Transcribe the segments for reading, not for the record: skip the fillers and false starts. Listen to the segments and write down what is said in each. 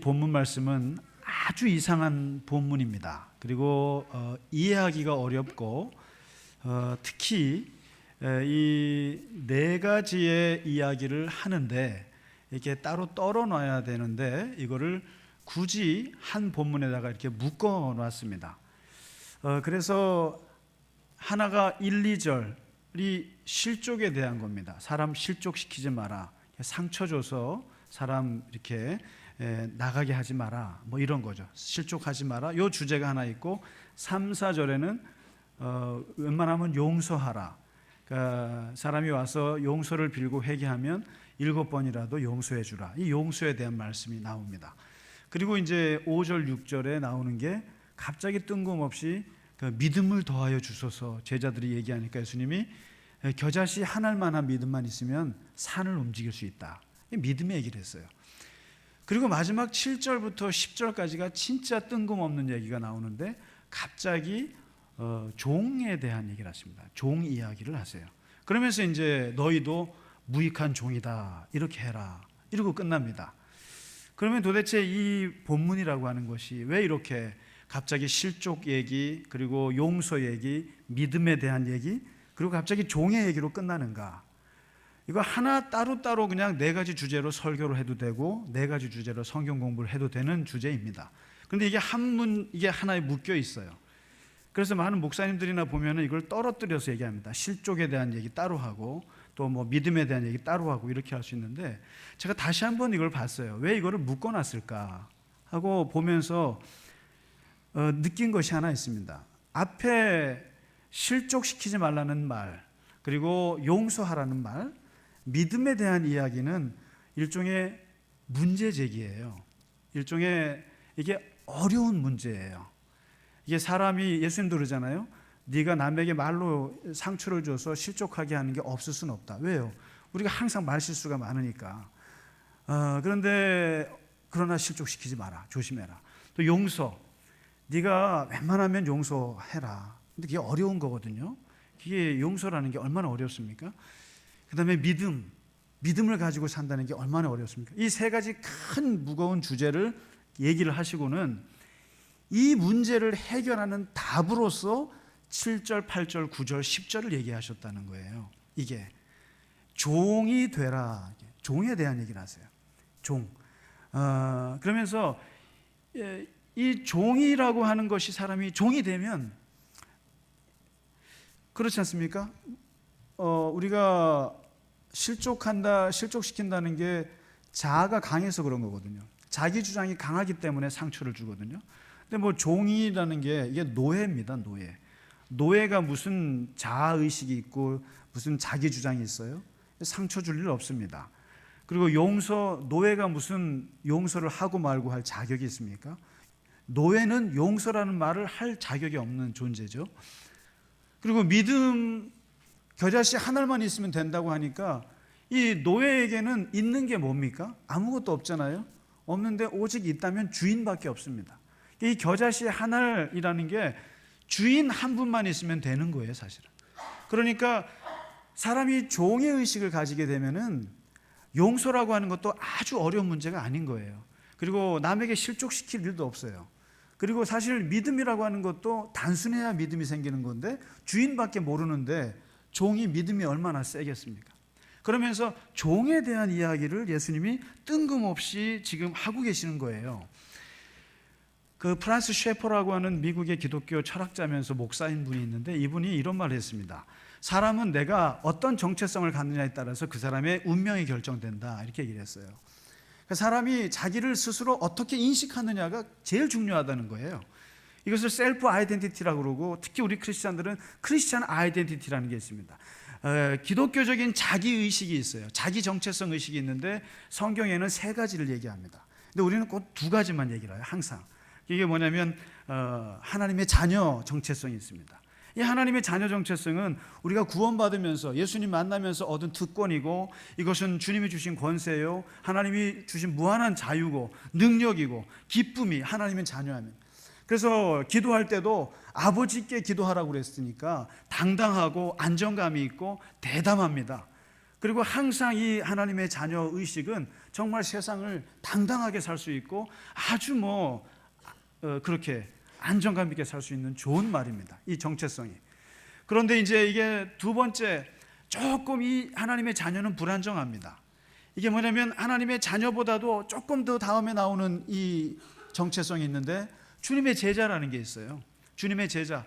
본문 말씀은 아주 이상한 본문입니다. 그리고 이해하기가 어렵고 특히 이 네 가지의 이야기를 하는데 이렇게 따로 떨어놔야 되는데 이거를 굳이 한 본문에다가 이렇게 묶어 놨습니다. 그래서 하나가 1, 2절이 실족에 대한 겁니다. 사람 실족시키지 마라. 상처 줘서 사람 이렇게 나가게 하지 마라. 뭐 이런 거죠. 실족하지 마라. 요 주제가 하나 있고 3, 4절에는 웬만하면 용서하라. 그러니까 사람이 와서 용서를 빌고 회개하면 7번이라도 용서해 주라. 이 용서에 대한 말씀이 나옵니다. 그리고 이제 5절, 6절에 나오는 게 갑자기 뜬금없이 그 믿음을 더하여 주소서. 제자들이 얘기하니까 예수님이 겨자씨 한 알만한 믿음만 있으면 산을 움직일 수 있다. 믿음의 얘기를 했어요. 그리고 마지막 7절부터 10절까지가 진짜 뜬금없는 얘기가 나오는데 갑자기 종에 대한 얘기를 하십니다. 종 이야기를 하세요. 그러면서 이제 너희도 무익한 종이다 이렇게 해라 이러고 끝납니다. 그러면 도대체 이 본문이라고 하는 것이 왜 이렇게 갑자기 실족 얘기, 그리고 용서 얘기, 믿음에 대한 얘기, 그리고 갑자기 종의 얘기로 끝나는가? 이거 하나 따로따로 그냥 네 가지 주제로 설교를 해도 되고 네 가지 주제로 성경 공부를 해도 되는 주제입니다. 그런데 이게 이게 하나에 묶여 있어요. 그래서 많은 목사님들이나 보면은 이걸 떨어뜨려서 얘기합니다. 실족에 대한 얘기 따로 하고 또 뭐 믿음에 대한 얘기 따로 하고 이렇게 할 수 있는데 제가 다시 한번 이걸 봤어요. 왜 이거를 묶어놨을까 하고 보면서 느낀 것이 하나 있습니다. 앞에 실족시키지 말라는 말, 그리고 용서하라는 말, 믿음에 대한 이야기는 일종의 문제 제기예요. 일종의 이게 어려운 문제예요. 이게 사람이 예수님도 그러잖아요. 네가 남에게 말로 상처를 줘서 실족하게 하는 게 없을 수는 없다. 왜요? 우리가 항상 말실수가 많으니까. 그러나 실족시키지 마라. 조심해라. 또 용서. 네가 웬만하면 용서해라. 근데 그게 어려운 거거든요. 그게 용서라는 게 얼마나 어렵습니까? 그 다음에 믿음을 가지고 산다는 게 얼마나 어렵습니까? 이 세 가지 큰 무거운 주제를 얘기를 하시고는 이 문제를 해결하는 답으로서 7절, 8절, 9절, 10절을 얘기하셨다는 거예요. 이게 종이 되라. 종에 대한 얘기를 하세요. 종. 그러면서 이 종이라고 하는 것이 사람이 종이 되면 그렇지 않습니까? 우리가 실족시킨다는 게 자아가 강해서 그런 거거든요. 자기 주장이 강하기 때문에 상처를 주거든요. 근데 뭐 종이라는 게 이게 노예입니다. 노예가 무슨 자아의식이 있고 무슨 자기 주장이 있어요? 상처 줄 일 없습니다. 그리고 노예가 무슨 용서를 하고 말고 할 자격이 있습니까? 노예는 용서라는 말을 할 자격이 없는 존재죠. 그리고 믿음, 겨자씨 한 알만 있으면 된다고 하니까 이 노예에게는 있는 게 뭡니까? 아무것도 없잖아요. 없는데 오직 있다면 주인밖에 없습니다. 이 겨자씨 한 알이라는 게 주인 한 분만 있으면 되는 거예요, 사실은. 그러니까 사람이 종의 의식을 가지게 되면은 용서라고 하는 것도 아주 어려운 문제가 아닌 거예요. 그리고 남에게 실족시킬 일도 없어요. 그리고 사실 믿음이라고 하는 것도 단순해야 믿음이 생기는 건데 주인밖에 모르는데 종이 믿음이 얼마나 세겠습니까? 그러면서 종에 대한 이야기를 예수님이 뜬금없이 지금 하고 계시는 거예요. 그 프란스 셰퍼라고 하는 미국의 기독교 철학자면서 목사인 분이 있는데 이분이 이런 말을 했습니다. 사람은 내가 어떤 정체성을 갖느냐에 따라서 그 사람의 운명이 결정된다 이렇게 얘기를 했어요. 사람이 자기를 스스로 어떻게 인식하느냐가 제일 중요하다는 거예요. 이것을 셀프 아이덴티티라고 그러고 특히 우리 크리스찬들은 크리스찬 아이덴티티라는 게 있습니다. 기독교적인 자기의식이 있어요. 자기 정체성 의식이 있는데 성경에는 세 가지를 얘기합니다. 근데 우리는 꼭 두 가지만 얘기를 해요. 항상. 이게 뭐냐면 하나님의 자녀 정체성이 있습니다. 이 하나님의 자녀 정체성은 우리가 구원받으면서 예수님 만나면서 얻은 특권이고 이것은 주님이 주신 권세요. 하나님이 주신 무한한 자유고 능력이고 기쁨이 하나님의 자녀하면. 그래서 기도할 때도 아버지께 기도하라고 그랬으니까 당당하고 안정감이 있고 대담합니다. 그리고 항상 이 하나님의 자녀 의식은 정말 세상을 당당하게 살 수 있고 아주 그렇게 안정감 있게 살 수 있는 좋은 말입니다. 이 정체성이. 그런데 이제 이게 두 번째, 조금 이 하나님의 자녀는 불안정합니다. 이게 뭐냐면 하나님의 자녀보다도 조금 더 다음에 나오는 이 정체성이 있는데 주님의 제자라는 게 있어요. 주님의 제자.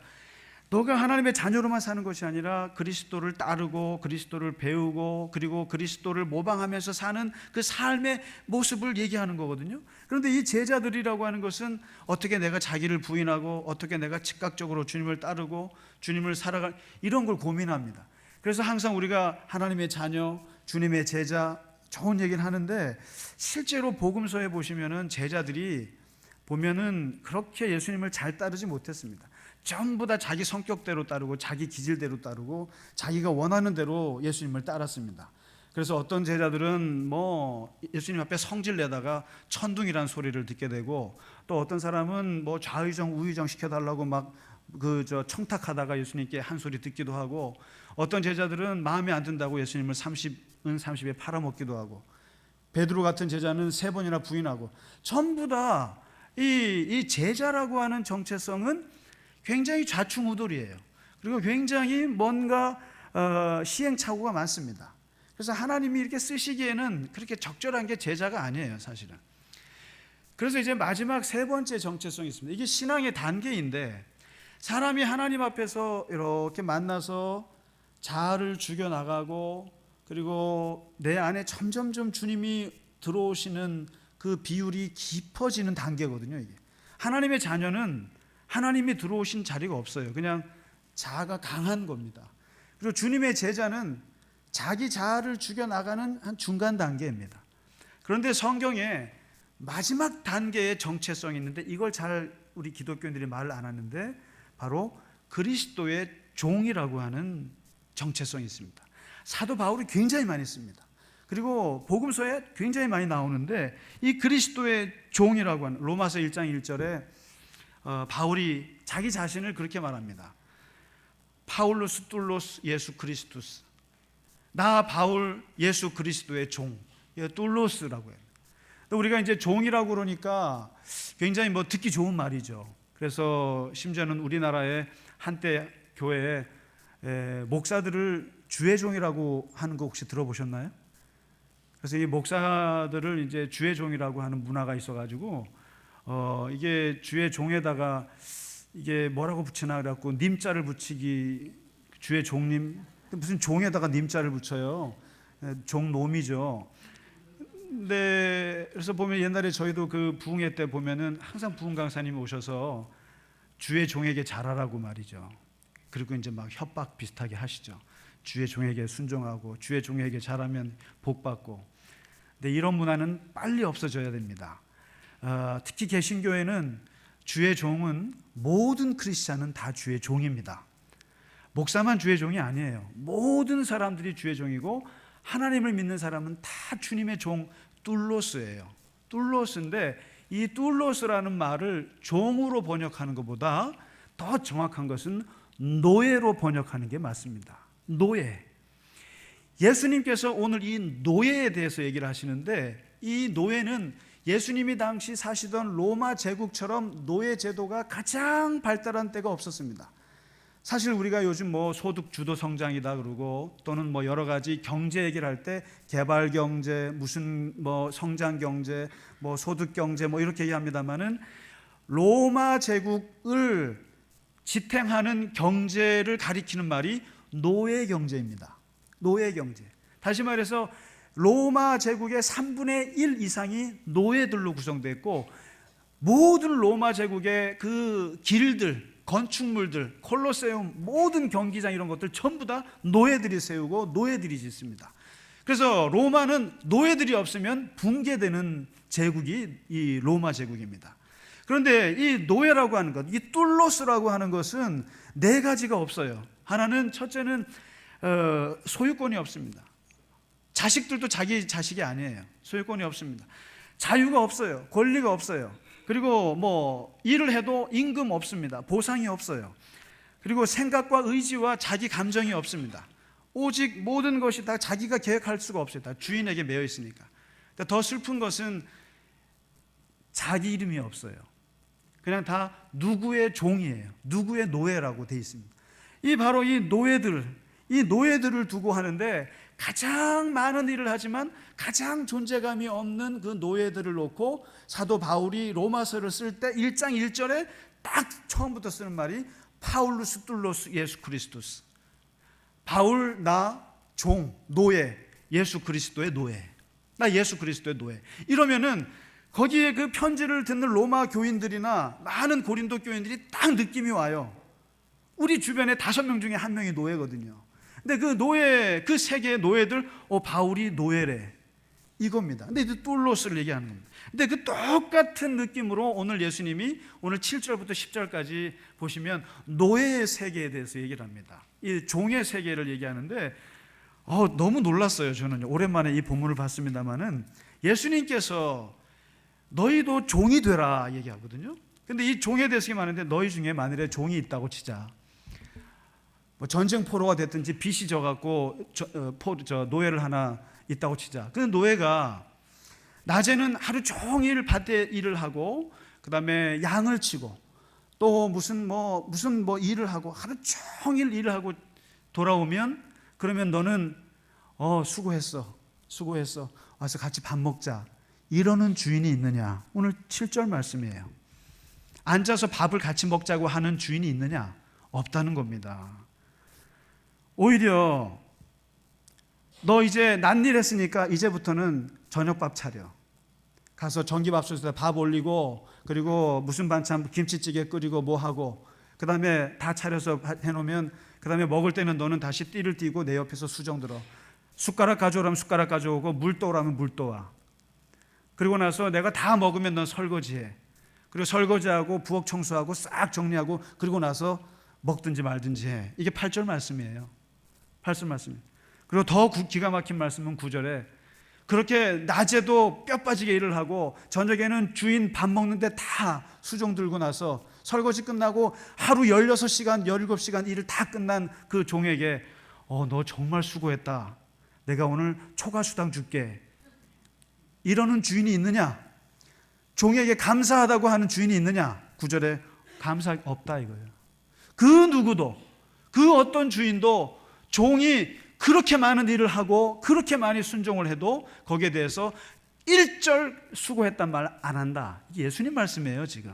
너가 하나님의 자녀로만 사는 것이 아니라 그리스도를 따르고 그리스도를 배우고 그리고 그리스도를 모방하면서 사는 그 삶의 모습을 얘기하는 거거든요. 그런데 이 제자들이라고 하는 것은 어떻게 내가 자기를 부인하고 어떻게 내가 즉각적으로 주님을 따르고 주님을 살아갈, 이런 걸 고민합니다. 그래서 항상 우리가 하나님의 자녀, 주님의 제자, 좋은 얘기를 하는데 실제로 복음서에 보시면은 제자들이 보면은 그렇게 예수님을 잘 따르지 못했습니다. 전부 다 자기 성격대로 따르고 자기 기질대로 따르고 자기가 원하는 대로 예수님을 따랐습니다. 그래서 어떤 제자들은 예수님 앞에 성질 내다가 천둥이란 소리를 듣게 되고, 또 어떤 사람은 좌의정 우의정 시켜달라고 청탁하다가 예수님께 한 소리 듣기도 하고, 어떤 제자들은 마음에 안 든다고 예수님을 30은 30에 팔아먹기도 하고, 베드로 같은 제자는 3번이나 부인하고, 전부 다 이 제자라고 하는 정체성은 굉장히 좌충우돌이에요. 그리고 굉장히 뭔가 시행착오가 많습니다. 그래서 하나님이 이렇게 쓰시기에는 그렇게 적절한 게 제자가 아니에요, 사실은. 그래서 이제 마지막 3번째 정체성이 있습니다. 이게 신앙의 단계인데, 사람이 하나님 앞에서 이렇게 만나서 자아를 죽여나가고 그리고 내 안에 점점점 주님이 들어오시는 그 비율이 깊어지는 단계거든요. 이게 하나님의 자녀는 하나님이 들어오신 자리가 없어요. 그냥 자아가 강한 겁니다. 그리고 주님의 제자는 자기 자아를 죽여나가는 한 중간 단계입니다. 그런데 성경에 마지막 단계의 정체성이 있는데, 이걸 잘 우리 기독교인들이 말을 안 하는데 바로 그리스도의 종이라고 하는 정체성이 있습니다. 사도 바울이 굉장히 많이 씁니다. 그리고 복음서에 굉장히 많이 나오는데, 이 그리스도의 종이라고 하는, 로마서 1장 1절에 바울이 자기 자신을 그렇게 말합니다. 파울로스 툴로스 예수 그리스투스. 나 바울 예수 그리스도의 종. 툴로스라고 해요. 우리가 이제 종이라고 그러니까 굉장히 듣기 좋은 말이죠. 그래서 심지어는 우리나라의 한때 교회에 목사들을 주의 종이라고 하는 거 혹시 들어보셨나요? 그래서 이 목사들을 이제 주의 종이라고 하는 문화가 있어가지고 이게 주의 종에다가 이게 뭐라고 붙이나 그래갖고 님자를 붙이기, 주의 종님, 무슨 종에다가 님자를 붙여요. 종놈이죠. 근데 그래서 보면 옛날에 저희도 그 부흥회 때 보면은 항상 부흥 강사님이 오셔서 주의 종에게 잘하라고 말이죠. 그리고 이제 막 협박 비슷하게 하시죠. 주의 종에게 순종하고 주의 종에게 잘하면 복 받고. 근데 이런 문화는 빨리 없어져야 됩니다. 특히 개신교회는 주의 종은, 모든 크리스찬은 다 주의 종입니다. 목사만 주의 종이 아니에요. 모든 사람들이 주의 종이고, 하나님을 믿는 사람은 다 주님의 종, 툴로스예요. 툴로스인데, 이 툴로스라는 말을 종으로 번역하는 것보다 더 정확한 것은 노예로 번역하는 게 맞습니다. 노예. 예수님께서 오늘 이 노예에 대해서 얘기를 하시는데, 이 노예는 예수님이 당시 사시던 로마 제국처럼 노예 제도가 가장 발달한 때가 없었습니다. 사실 우리가 요즘 소득 주도 성장이다 그러고, 또는 여러 가지 경제 얘기를 할 때 개발 경제, 무슨 성장 경제, 소득 경제 이렇게 얘기합니다만은, 로마 제국을 지탱하는 경제를 가리키는 말이 노예 경제입니다. 노예 경제. 다시 말해서 로마 제국의 3분의 1 이상이 노예들로 구성됐고, 모든 로마 제국의 그 길들, 건축물들, 콜로세움, 모든 경기장 이런 것들 전부 다 노예들이 세우고 노예들이 짓습니다. 그래서 로마는 노예들이 없으면 붕괴되는 제국이 이 로마 제국입니다. 그런데 이 노예라고 하는 것, 이 툴로스라고 하는 것은 4가지가 없어요. 하나는, 첫째는 소유권이 없습니다. 자식들도 자기 자식이 아니에요. 소유권이 없습니다. 자유가 없어요. 권리가 없어요. 그리고 일을 해도 임금 없습니다. 보상이 없어요. 그리고 생각과 의지와 자기 감정이 없습니다. 오직 모든 것이 다 자기가 계획할 수가 없어요. 다 주인에게 매여 있으니까. 더 슬픈 것은 자기 이름이 없어요. 그냥 다 누구의 종이에요. 누구의 노예라고 돼 있습니다. 바로 이 노예들을 두고 하는데, 가장 많은 일을 하지만 가장 존재감이 없는 그 노예들을 놓고 사도 바울이 로마서를 쓸 때 1장 1절에 딱 처음부터 쓰는 말이 파울루스 툴로스 예수 그리스도스. 바울 나 종, 노예, 예수 그리스도의 노예. 나 예수 그리스도의 노예. 이러면은 거기에 그 편지를 듣는 로마 교인들이나 많은 고린도 교인들이 딱 느낌이 와요. 우리 주변에 5명 중에 1명이 노예거든요. 근데 그 노예, 그 세계의 노예들, 바울이 노예래, 이겁니다. 근데 이제 툴로스를 얘기하는 겁니다. 근데 그 똑같은 느낌으로 오늘 예수님이 오늘 7절부터 10절까지 보시면 노예의 세계에 대해서 얘기를 합니다. 이 종의 세계를 얘기하는데 너무 놀랐어요. 저는 오랜만에 이 본문을 봤습니다마는 예수님께서 너희도 종이 되라 얘기하거든요. 근데 이 종에 대해서 말하는데, 너희 중에 만일에 종이 있다고 치자. 뭐 전쟁 포로가 됐든지 빚이 져갖고 노예를 하나 있다고 치자. 그 노예가 낮에는 하루 종일 밭에 일을 하고, 그 다음에 양을 치고, 또 무슨 일을 하고 하루 종일 일을 하고 돌아오면, 그러면 너는 수고했어 와서 같이 밥 먹자, 이러는 주인이 있느냐? 오늘 7절 말씀이에요. 앉아서 밥을 같이 먹자고 하는 주인이 있느냐? 없다는 겁니다. 오히려 너 이제 난일 했으니까 이제부터는 저녁밥 차려. 가서 전기밥솥에다 밥 올리고, 그리고 무슨 반찬, 김치찌개 끓이고 뭐 하고, 그 다음에 다 차려서 해놓으면, 그 다음에 먹을 때는 너는 다시 띠를 띠고 내 옆에서 수정 들어. 숟가락 가져오라면 숟가락 가져오고, 물 떠오라면 물 떠와. 그리고 나서 내가 다 먹으면 넌 설거지해. 그리고 설거지하고 부엌 청소하고 싹 정리하고, 그리고 나서 먹든지 말든지 해. 이게 8절 말씀이에요. 8절 말씀이에요. 그리고 더 기가 막힌 말씀은 9절에, 그렇게 낮에도 뼈 빠지게 일을 하고 저녁에는 주인 밥 먹는데 다 수종 들고 나서 설거지 끝나고 하루 16시간 17시간 일을 다 끝난 그 종에게 너 정말 수고했다, 내가 오늘 초과수당 줄게, 이러는 주인이 있느냐? 종에게 감사하다고 하는 주인이 있느냐? 9절에 감사 없다 이거예요. 그 누구도, 그 어떤 주인도 종이 그렇게 많은 일을 하고 그렇게 많이 순종을 해도 거기에 대해서 1절 수고했단 말 안 한다. 예수님 말씀이에요. 지금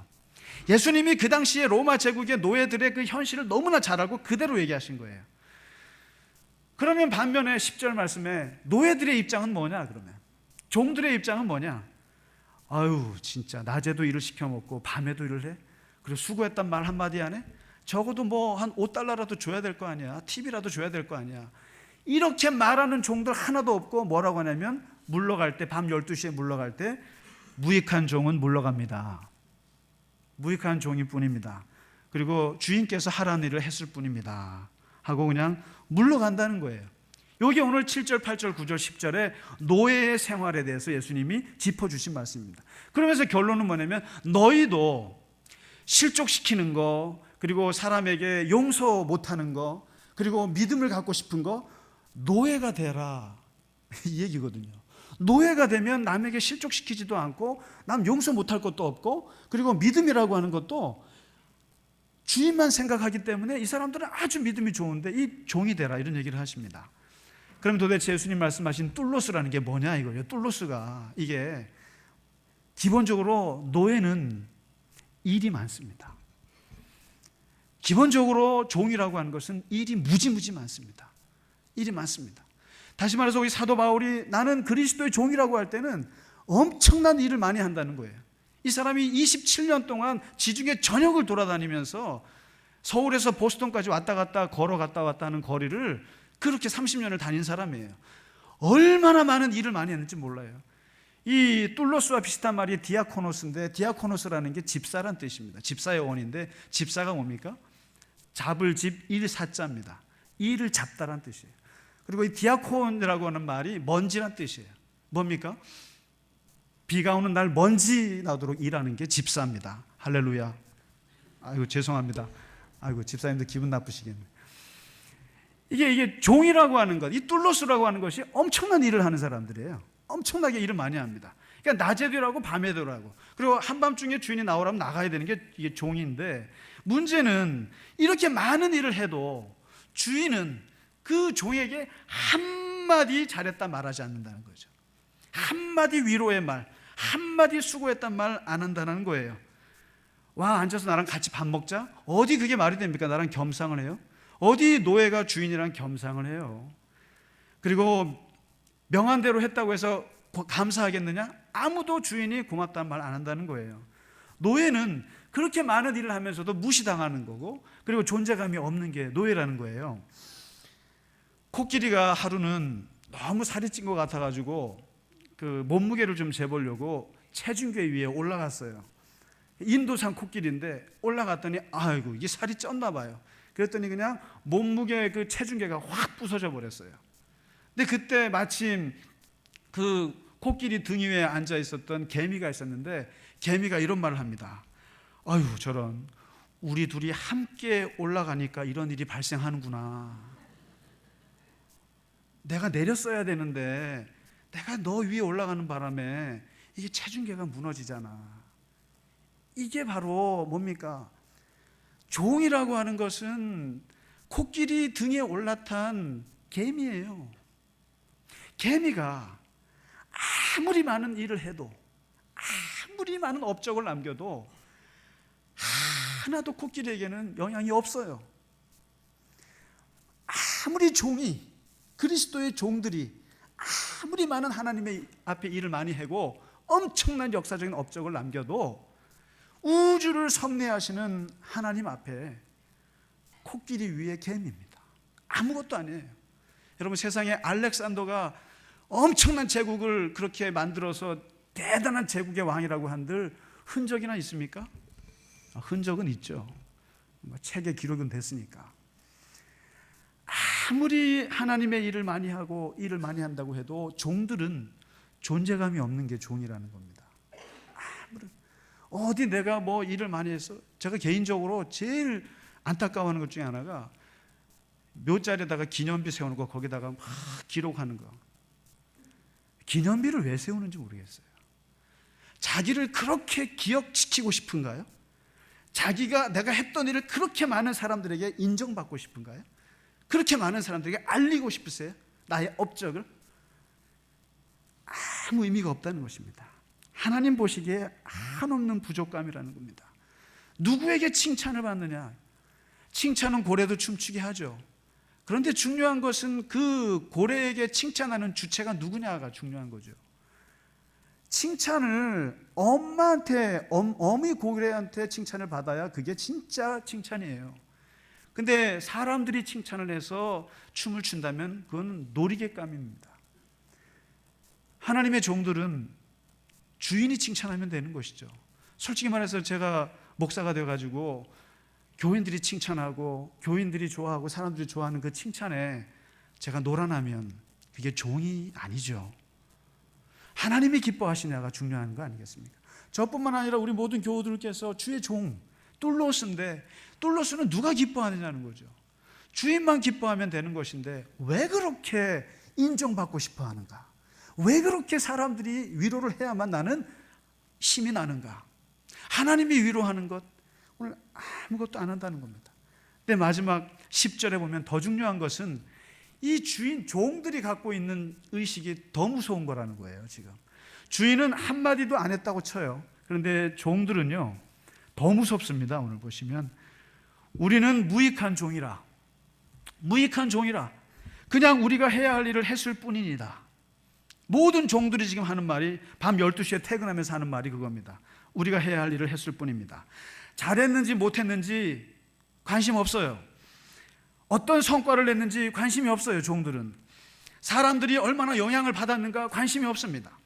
예수님이 그 당시에 로마 제국의 노예들의 그 현실을 너무나 잘 알고 그대로 얘기하신 거예요. 그러면 반면에 10절 말씀에 노예들의 입장은 뭐냐? 그러면 종들의 입장은 뭐냐? 아유 진짜 낮에도 일을 시켜먹고 밤에도 일을 해? 그리고 수고했단 말 한마디 안 해? 적어도 뭐 한 $5라도 줘야 될 거 아니야, 팁이라도 줘야 될 거 아니야. 이렇게 말하는 종들 하나도 없고, 뭐라고 하냐면, 물러갈 때, 밤 12시에 물러갈 때 무익한 종은 물러갑니다. 무익한 종일 뿐입니다. 그리고 주인께서 하라는 일을 했을 뿐입니다 하고 그냥 물러간다는 거예요. 여기 오늘 7절, 8절, 9절, 10절에 노예의 생활에 대해서 예수님이 짚어주신 말씀입니다. 그러면서 결론은 뭐냐면, 너희도 실족시키는 거, 그리고 사람에게 용서 못하는 거, 그리고 믿음을 갖고 싶은 거, 노예가 되라, 이 얘기거든요. 노예가 되면 남에게 실족시키지도 않고 남 용서 못할 것도 없고, 그리고 믿음이라고 하는 것도 주인만 생각하기 때문에 이 사람들은 아주 믿음이 좋은데 이 종이 되라, 이런 얘기를 하십니다. 그럼 도대체 예수님 말씀하신 툴로스라는 게 뭐냐 이거예요. 툴로스가, 이게 기본적으로 노예는 일이 많습니다. 기본적으로 종이라고 하는 것은 일이 무지무지 많습니다. 일이 많습니다. 다시 말해서 우리 사도 바울이 나는 그리스도의 종이라고 할 때는 엄청난 일을 많이 한다는 거예요. 이 사람이 27년 동안 지중해 전역을 돌아다니면서 서울에서 보스턴까지 왔다 갔다 걸어 갔다 왔다 하는 거리를 그렇게 30년을 다닌 사람이에요. 얼마나 많은 일을 많이 했는지 몰라요. 이 툴로스와 비슷한 말이 디아코노스인데, 디아코노스라는 게 집사란 뜻입니다. 집사의 원인데, 집사가 뭡니까? 잡을 집 일사자입니다. 일을 잡다란 뜻이에요. 그리고 이 디아콘이라고 하는 말이 먼지란 뜻이에요. 뭡니까? 비가 오는 날 먼지 나도록 일하는 게 집사입니다. 할렐루야. 아이고 죄송합니다. 아이고 집사님들 기분 나쁘시겠네. 이게 종이라고 하는 것, 이 뚫로스라고 하는 것이 엄청난 일을 하는 사람들이에요. 엄청나게 일을 많이 합니다. 그러니까 낮에도 일하고 밤에도 일하고, 그리고 한밤중에 주인이 나오라면 나가야 되는 게 이게 종인데, 문제는 이렇게 많은 일을 해도 주인은 그 종에게 한마디 잘했다 말하지 않는다는 거죠. 한마디 위로의 말, 한마디 수고했단 말 안 한다는 거예요. 와, 앉아서 나랑 같이 밥 먹자? 어디 그게 말이 됩니까? 나랑 겸상을 해요? 어디 노예가 주인이랑 겸상을 해요? 그리고 명한대로 했다고 해서 감사하겠느냐? 아무도 주인이 고맙다는 말 안 한다는 거예요. 노예는 그렇게 많은 일을 하면서도 무시당하는 거고, 그리고 존재감이 없는 게 노예라는 거예요. 코끼리가 하루는 너무 살이 찐 것 같아가지고 그 몸무게를 좀 재보려고 체중계 위에 올라갔어요. 인도산 코끼리인데 올라갔더니 아이고 이게 살이 쪘나 봐요. 그랬더니 그냥 몸무게 그 체중계가 확 부서져 버렸어요. 근데 그때 마침 그 코끼리 등 위에 앉아 있었던 개미가 있었는데, 개미가 이런 말을 합니다. 아유, 저런, 우리 둘이 함께 올라가니까 이런 일이 발생하는구나. 내가 내렸어야 되는데 내가 너 위에 올라가는 바람에 이게 체중계가 무너지잖아. 이게 바로 뭡니까? 종이라고 하는 것은 코끼리 등에 올라탄 개미예요. 개미가 아무리 많은 일을 해도, 아무리 많은 업적을 남겨도 하나도 코끼리에게는 영향이 없어요. 아무리 종이, 그리스도의 종들이 아무리 많은 하나님의 앞에 일을 많이 하고 엄청난 역사적인 업적을 남겨도 우주를 섭리하시는 하나님 앞에 코끼리 위에 개미입니다. 아무것도 아니에요. 여러분, 세상에 알렉산더가 엄청난 제국을 그렇게 만들어서 대단한 제국의 왕이라고 한들 흔적이나 있습니까? 흔적은 있죠. 책에 기록은 됐으니까. 아무리 하나님의 일을 많이 하고 일을 많이 한다고 해도 종들은 존재감이 없는 게 종이라는 겁니다. 아무리 어디 내가 뭐 일을 많이 해서, 제가 개인적으로 제일 안타까워하는 것 중에 하나가 묘자리에다가 기념비 세우는 거, 거기다가 막 기록하는 거. 기념비를 왜 세우는지 모르겠어요. 자기를 그렇게 기억시키고 싶은가요? 자기가 내가 했던 일을 그렇게 많은 사람들에게 인정받고 싶은가요? 그렇게 많은 사람들에게 알리고 싶으세요? 나의 업적을? 아무 의미가 없다는 것입니다. 하나님 보시기에 한없는 부족감이라는 겁니다. 누구에게 칭찬을 받느냐? 칭찬은 고래도 춤추게 하죠. 그런데 중요한 것은 그 고래에게 칭찬하는 주체가 누구냐가 중요한 거죠. 칭찬을 엄마한테, 어미 고래한테 칭찬을 받아야 그게 진짜 칭찬이에요. 근데 사람들이 칭찬을 해서 춤을 춘다면 그건 놀이개감입니다. 하나님의 종들은 주인이 칭찬하면 되는 것이죠. 솔직히 말해서 제가 목사가 되어가지고 교인들이 칭찬하고 교인들이 좋아하고 사람들이 좋아하는 그 칭찬에 제가 놀아나면 그게 종이 아니죠. 하나님이 기뻐하시냐가 중요한 거 아니겠습니까? 저뿐만 아니라 우리 모든 교우들께서 주의 종, 뚫로스인데, 뚫로스는 누가 기뻐하느냐는 거죠. 주인만 기뻐하면 되는 것인데 왜 그렇게 인정받고 싶어 하는가? 왜 그렇게 사람들이 위로를 해야만 나는 힘이 나는가? 하나님이 위로하는 것, 오늘 아무것도 안 한다는 겁니다. 근데 마지막 10절에 보면 더 중요한 것은 이 주인, 종들이 갖고 있는 의식이 더 무서운 거라는 거예요. 지금 주인은 한마디도 안 했다고 쳐요. 그런데 종들은요 더 무섭습니다. 오늘 보시면 우리는 무익한 종이라, 무익한 종이라, 그냥 우리가 해야 할 일을 했을 뿐이니다. 모든 종들이 지금 하는 말이, 밤 12시에 퇴근하면서 하는 말이 그겁니다. 우리가 해야 할 일을 했을 뿐입니다. 잘했는지 못했는지 관심 없어요. 어떤 성과를 냈는지 관심이 없어요. 종들은 사람들이 얼마나 영향을 받았는가 관심이 없습니다.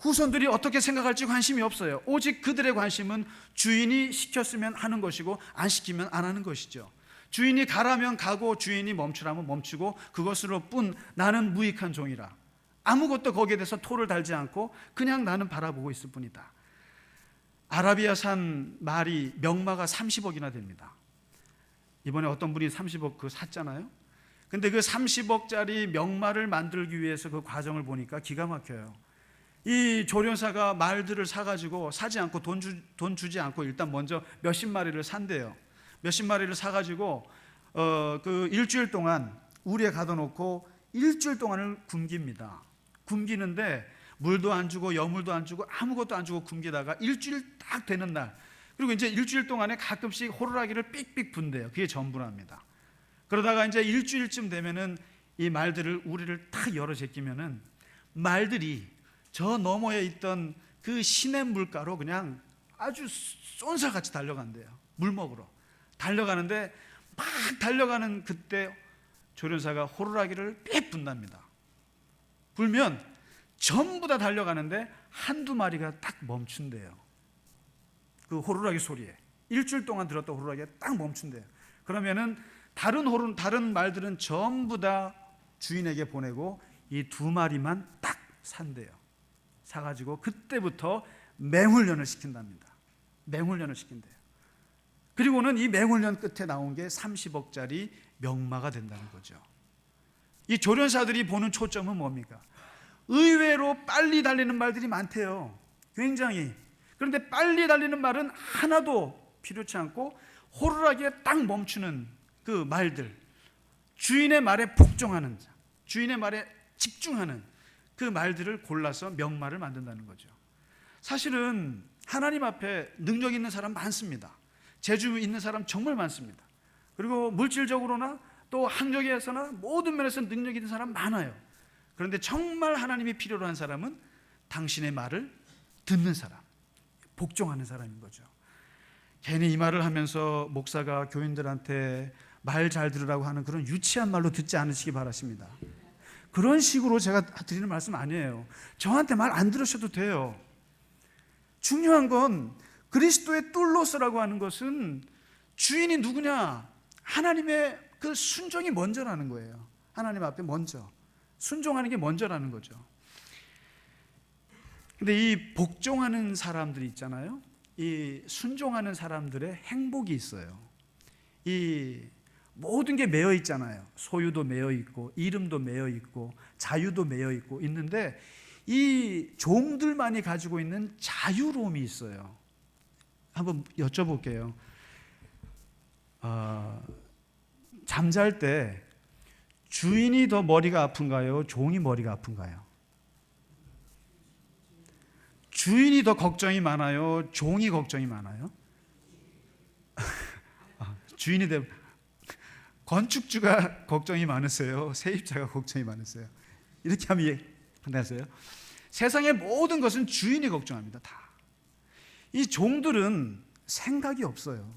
후손들이 어떻게 생각할지 관심이 없어요. 오직 그들의 관심은 주인이 시켰으면 하는 것이고 안 시키면 안 하는 것이죠. 주인이 가라면 가고 주인이 멈추라면 멈추고, 그것으로 뿐 나는 무익한 종이라. 아무것도 거기에 대해서 토를 달지 않고 그냥 나는 바라보고 있을 뿐이다. 아라비아산 말이 명마가 30억이나 됩니다. 이번에 어떤 분이 30억 그 샀잖아요. 근데 그 30억짜리 명말을 만들기 위해서 그 과정을 보니까 기가 막혀요. 이 조련사가 말들을 사가지고 사지 않고 돈 주지 않고 일단 먼저 몇십 마리를 산대요. 몇십 마리를 사가지고 그 일주일 동안 우리에 가둬놓고 일주일 동안을 굶깁니다. 굶기는데 물도 안 주고 여물도 안 주고 아무것도 안 주고 굶기다가 일주일 딱 되는 날, 그리고 이제 일주일 동안에 가끔씩 호루라기를 삑삑 분대요. 그게 전부랍니다. 그러다가 이제 일주일쯤 되면은 이 말들을 우리를 탁 열어 제끼면은 말들이 저 너머에 있던 그 시냇 물가로 그냥 아주 쏜살같이 달려간대요. 물 먹으러 달려가는데 막 달려가는 그때 조련사가 호루라기를 빽 분답니다. 불면 전부 다 달려가는데 한두 마리가 딱 멈춘대요. 그 호루라기 소리에, 일주일 동안 들었던 호루라기가 딱 멈춘대요. 그러면은 다른 말들은 전부 다 주인에게 보내고 이 두 마리만 딱 산대요. 사가지고 그때부터 맹훈련을 시킨답니다. 맹훈련을 시킨대요. 그리고는 이 맹훈련 끝에 나온 게 30억짜리 명마가 된다는 거죠. 이 조련사들이 보는 초점은 뭡니까? 의외로 빨리 달리는 말들이 많대요. 굉장히. 그런데 빨리 달리는 말은 하나도 필요치 않고 호루라기에 딱 멈추는 그 말들, 주인의 말에 복종하는, 주인의 말에 집중하는 그 말들을 골라서 명말을 만든다는 거죠. 사실은 하나님 앞에 능력 있는 사람 많습니다. 재주 있는 사람 정말 많습니다. 그리고 물질적으로나 또 학력에서나 모든 면에서 능력 있는 사람 많아요. 그런데 정말 하나님이 필요로 한 사람은 당신의 말을 듣는 사람, 복종하는 사람인 거죠. 괜히 이 말을 하면서 목사가 교인들한테 말 잘 들으라고 하는 그런 유치한 말로 듣지 않으시기 바라십니다. 그런 식으로 제가 드리는 말씀 아니에요. 저한테 말 안 들으셔도 돼요. 중요한 건 그리스도의 뚫로스라고 하는 것은 주인이 누구냐? 하나님의 그 순종이 먼저라는 거예요. 하나님 앞에 먼저 순종하는 게 먼저라는 거죠. 근데 이 복종하는 사람들이 있잖아요. 이 순종하는 사람들의 행복이 있어요. 이 모든 게 매여 있잖아요. 소유도 매여 있고 이름도 매여 있고 자유도 매여 있고 있는데 이 종들만이 가지고 있는 자유로움이 있어요. 한번 여쭤볼게요. 잠잘 때 주인이 더 머리가 아픈가요? 종이 머리가 아픈가요? 주인이 더 걱정이 많아요? 종이 걱정이 많아요? 주인이 더 건축주가 걱정이 많으세요? 세입자가 걱정이 많으세요? 이렇게 하면 이해하세요? 세상의 모든 것은 주인이 걱정합니다. 다. 이 종들은 생각이 없어요.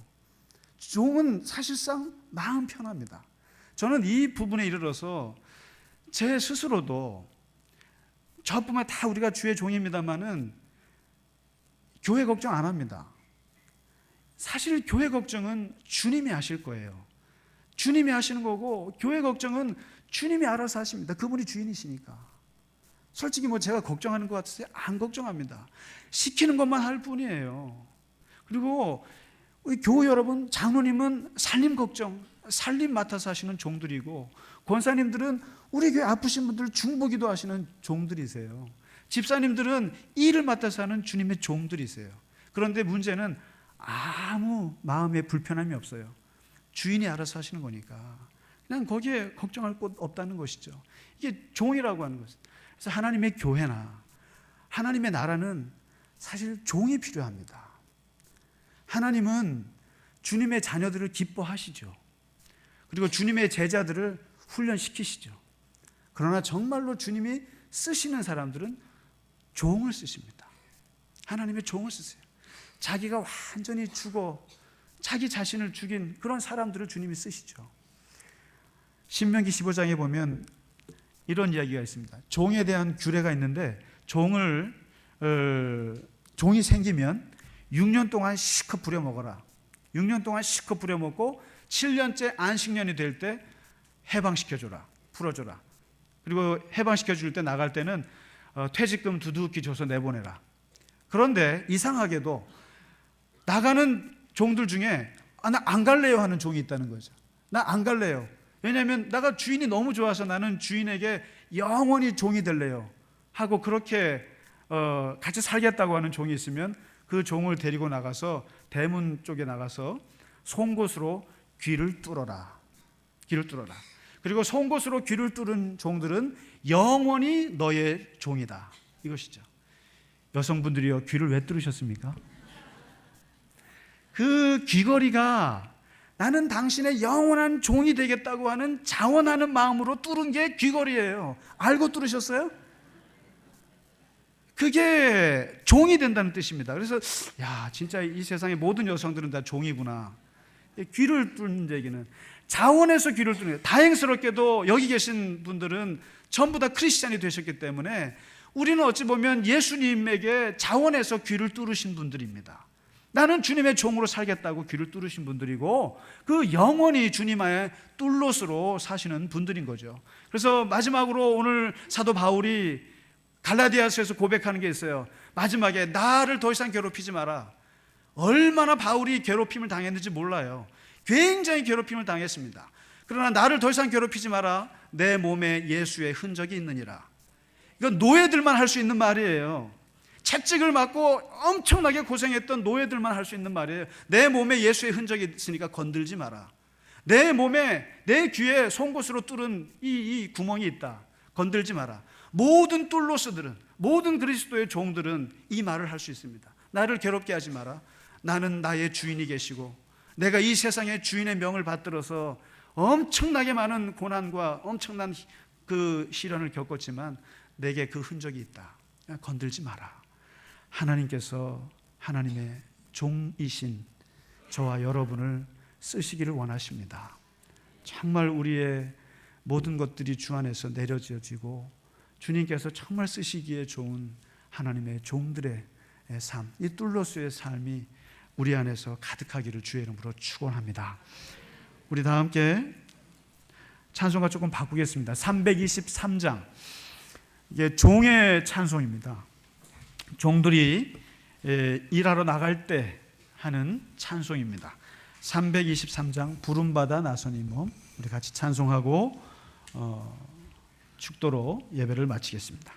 종은 사실상 마음 편합니다. 저는 이 부분에 이르러서 제 스스로도 저뿐만 다 우리가 주의 종입니다만은 교회 걱정 안 합니다. 사실 교회 걱정은 주님이 하실 거예요. 주님이 하시는 거고 교회 걱정은 주님이 알아서 하십니다. 그분이 주인이시니까. 솔직히 제가 걱정하는 것 같으세요? 안 걱정합니다. 시키는 것만 할 뿐이에요. 그리고 우리 교우 여러분, 장로님은 살림 걱정, 살림 맡아서 하시는 종들이고 권사님들은 우리 교회 아프신 분들 중보기도 하시는 종들이세요. 집사님들은 일을 맡아서 하는 주님의 종들이세요. 그런데 문제는 아무 마음에 불편함이 없어요. 주인이 알아서 하시는 거니까 그냥 거기에 걱정할 것 없다는 것이죠. 이게 종이라고 하는 것은. 그래서 하나님의 교회나 하나님의 나라는 사실 종이 필요합니다. 하나님은 주님의 자녀들을 기뻐하시죠. 그리고 주님의 제자들을 훈련시키시죠. 그러나 정말로 주님이 쓰시는 사람들은 종을 쓰십니다. 하나님의 종을 쓰세요. 자기가 완전히 죽어 자기 자신을 죽인 그런 사람들을 주님이 쓰시죠. 신명기 15장에 보면 이런 이야기가 있습니다. 종에 대한 규례가 있는데 종이 생기면 6년 동안 실컷 부려먹어라. 6년 동안 실컷 부려먹고 7년째 안식년이 될 때 해방시켜줘라. 풀어줘라. 그리고 해방시켜줄 때 나갈 때는 퇴직금 두둑히 줘서 내보내라. 그런데 이상하게도 나가는 종들 중에 나 안 갈래요 하는 종이 있다는 거죠. 나 안 갈래요. 왜냐하면 내가 주인이 너무 좋아서 나는 주인에게 영원히 종이 될래요 하고 그렇게 같이 살겠다고 하는 종이 있으면 그 종을 데리고 나가서 대문 쪽에 나가서 송곳으로 귀를 뚫어라. 귀를 뚫어라. 그리고 송곳으로 귀를 뚫은 종들은 영원히 너의 종이다. 이것이죠. 여성분들이요, 귀를 왜 뚫으셨습니까? 그 귀걸이가 나는 당신의 영원한 종이 되겠다고 하는 자원하는 마음으로 뚫은 게 귀걸이에요. 알고 뚫으셨어요? 그게 종이 된다는 뜻입니다. 그래서 야, 진짜 이 세상의 모든 여성들은 다 종이구나. 귀를 뚫는 얘기는 자원에서 귀를 뚫는 거예요. 다행스럽게도 여기 계신 분들은 전부 다 크리스찬이 되셨기 때문에 우리는 어찌 보면 예수님에게 자원에서 귀를 뚫으신 분들입니다. 나는 주님의 종으로 살겠다고 귀를 뚫으신 분들이고 그 영원히 주님의 뚫롯으로 사시는 분들인 거죠. 그래서 마지막으로 오늘 사도 바울이 갈라디아서에서 고백하는 게 있어요. 마지막에 나를 더 이상 괴롭히지 마라. 얼마나 바울이 괴롭힘을 당했는지 몰라요. 굉장히 괴롭힘을 당했습니다. 그러나 나를 더 이상 괴롭히지 마라. 내 몸에 예수의 흔적이 있느니라. 이건 노예들만 할 수 있는 말이에요. 채찍을 맞고 엄청나게 고생했던 노예들만 할 수 있는 말이에요. 내 몸에 예수의 흔적이 있으니까 건들지 마라. 내 몸에, 내 귀에 송곳으로 뚫은 이 구멍이 있다. 건들지 마라. 모든 뚫로스들은, 모든 그리스도의 종들은 이 말을 할 수 있습니다. 나를 괴롭게 하지 마라. 나는 나의 주인이 계시고 내가 이 세상의 주인의 명을 받들어서 엄청나게 많은 고난과 엄청난 그 시련을 겪었지만 내게 그 흔적이 있다. 건들지 마라. 하나님께서 하나님의 종이신 저와 여러분을 쓰시기를 원하십니다. 정말 우리의 모든 것들이 주 안에서 내려져지고 주님께서 정말 쓰시기에 좋은 하나님의 종들의 삶, 이 뚫로스의 삶이 우리 안에서 가득하기를 주의 이름으로 축원합니다. 우리 다 함께 찬송가 조금 바꾸겠습니다. 323장, 이게 종의 찬송입니다. 종들이 일하러 나갈 때 하는 찬송입니다. 323장 부름받아 나선 이 몸, 우리 같이 찬송하고 축도로 예배를 마치겠습니다.